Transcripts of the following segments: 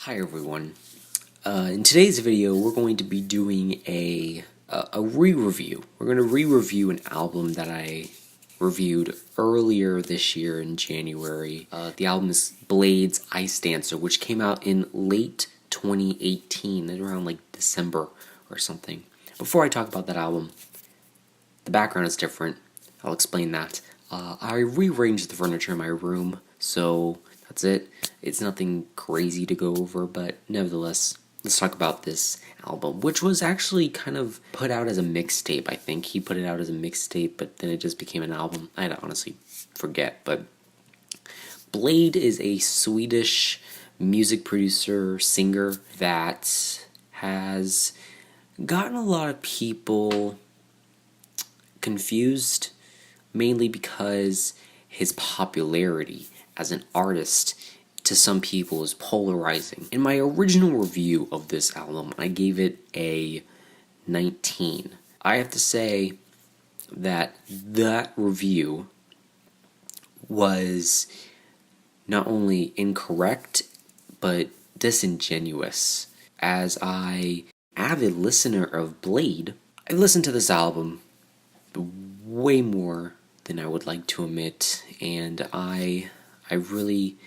Hi everyone. In today's video, we're going to be doing a re-review. We're going to re-review an album that I reviewed earlier this year in January. The album is Bladee's Icedancer, which came out in late 2018, around like December or something. Before I talk about that album, the background is different. I'll explain that. I rearranged the furniture in my room, so that's it. It's nothing crazy to go over, but nevertheless, let's talk about this album, which was actually kind of put out as a mixtape. I think he put it out as a mixtape, but then it just became an album. I honestly forget, but Bladee is a Swedish music producer, singer that has gotten a lot of people confused, mainly because his popularity as an artist to some people is polarizing. In my original review of this album, I gave it a 19. I have to say that review was not only incorrect, but disingenuous. As an avid listener of Bladee, I listened to this album way more than I would like to admit, and I really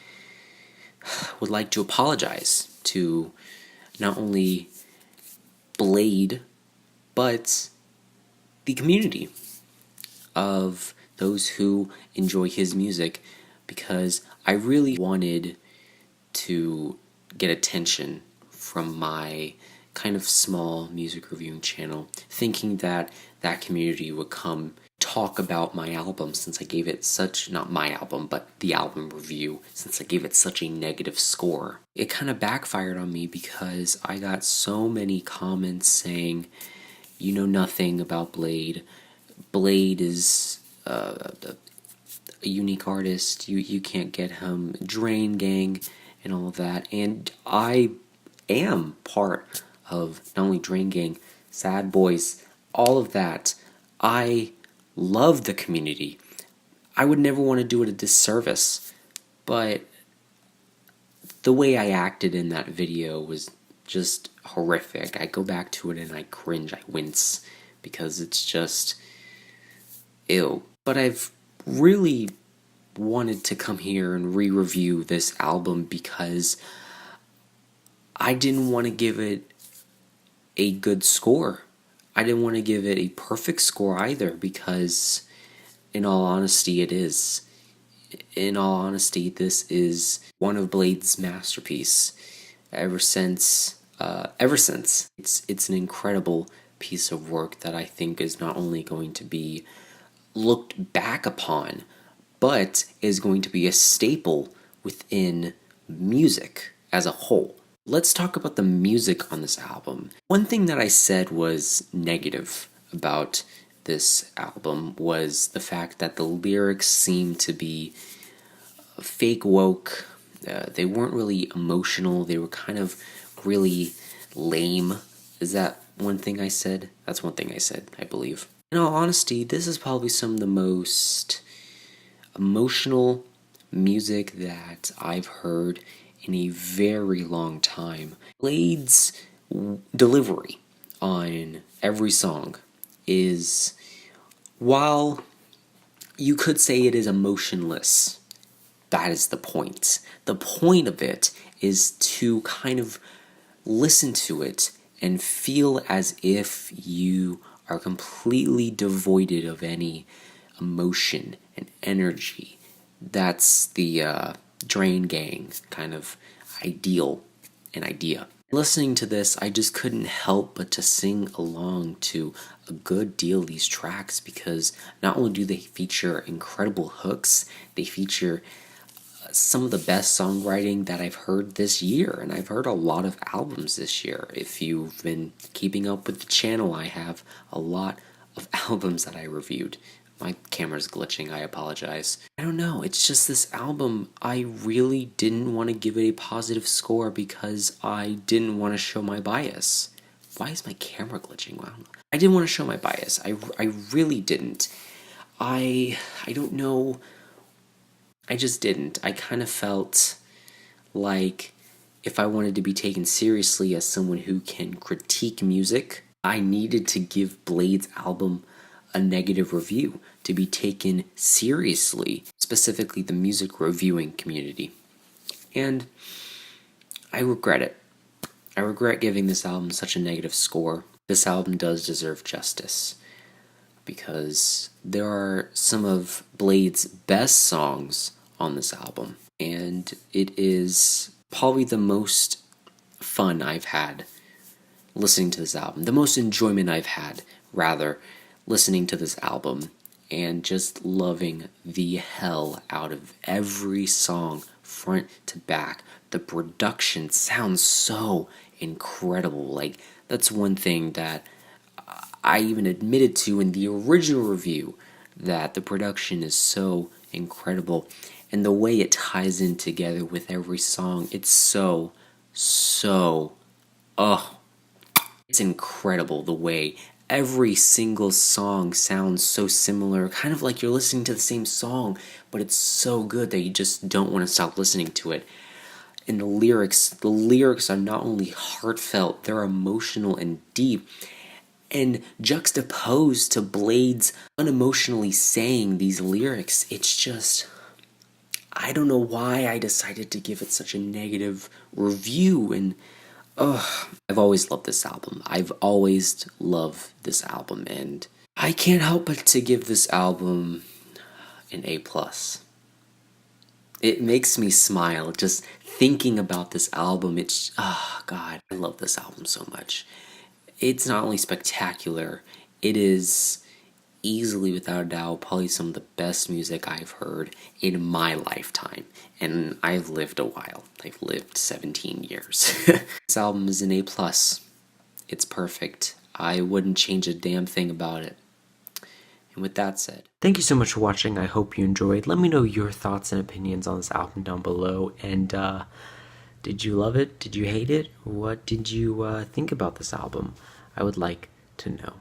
would like to apologize to not only Bladee, but the community of those who enjoy his music, because I really wanted to get attention from my kind of small music reviewing channel, thinking that that community would come talk about my album, since I gave it such, not my album, but the album review, since I gave it such a negative score. It kind of backfired on me because I got so many comments saying, you know nothing about Bladee. Bladee is a unique artist. You can't get him. Drain Gang and all of that. And I am part of not only Drain Gang, Sad Boys, all of that. I love the community. I would never want to do it a disservice, but the way I acted in that video was just horrific. I go back to it and I cringe, I wince, because it's just ew. But I've really wanted to come here and re-review this album because I didn't want to give it a good score. I didn't want to give it a perfect score either, because in all honesty it is. In all honesty, this is one of Bladee's masterpiece. Ever since it's an incredible piece of work that I think is not only going to be looked back upon, but is going to be a staple within music as a whole. Let's talk about the music on this album. One thing that I said was negative about this album was the fact that the lyrics seemed to be fake woke. They weren't really emotional. They were kind of really lame. Is that one thing I said? That's one thing I said, I believe. In all honesty, this is probably some of the most emotional music that I've heard in a very long time. Bladee's delivery on every song is, while you could say it is emotionless, that is the point. The point of it is to kind of listen to it and feel as if you are completely devoid of any emotion and energy. That's the Drain Gang kind of ideal and idea. Listening to this, I just couldn't help but to sing along to a good deal of these tracks, because not only do they feature incredible hooks, they feature some of the best songwriting that I've heard this year, and I've heard a lot of albums this year. If you've been keeping up with the channel, I have a lot of albums that I reviewed. My camera's glitching, I apologize. I don't know, it's just this album, I really didn't want to give it a positive score because I didn't want to show my bias. Why is my camera glitching? Wow. I didn't want to show my bias. I really didn't. I don't know. I just didn't. I kind of felt like if I wanted to be taken seriously as someone who can critique music, I needed to give Blade's album a negative review to be taken seriously, specifically the music reviewing community. And I regret it. I regret giving this album such a negative score. This album does deserve justice, because there are some of Blade's best songs on this album, and it is probably the most fun I've had listening to this album, the most enjoyment I've had, rather, listening to this album, and just loving the hell out of every song, front to back. The production sounds so incredible. Like, that's one thing that I even admitted to in the original review, that the production is so incredible, and the way it ties in together with every song, it's so, it's incredible the way every single song sounds so similar, kind of like you're listening to the same song, but it's so good that you just don't want to stop listening to it. And the lyrics are not only heartfelt, they're emotional and deep, and juxtaposed to Blade's unemotionally saying these lyrics, it's just, I don't know why I decided to give it such a negative review. And I've always loved this album. I've always loved this album, and I can't help but to give this album an A+. It makes me smile just thinking about this album. It's, God, I love this album so much. It's not only spectacular, it is easily, without a doubt, probably some of the best music I've heard in my lifetime. And I've lived a while. I've lived 17 years. This album is an A+. It's perfect. I wouldn't change a damn thing about it. And with that said, thank you so much for watching. I hope you enjoyed. Let me know your thoughts and opinions on this album down below. And did you love it? Did you hate it? What did you think about this album? I would like to know.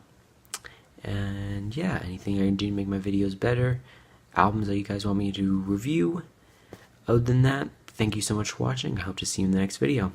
And yeah, anything I can do to make my videos better, albums that you guys want me to review. Other than that, thank you so much for watching. I hope to see you in the next video.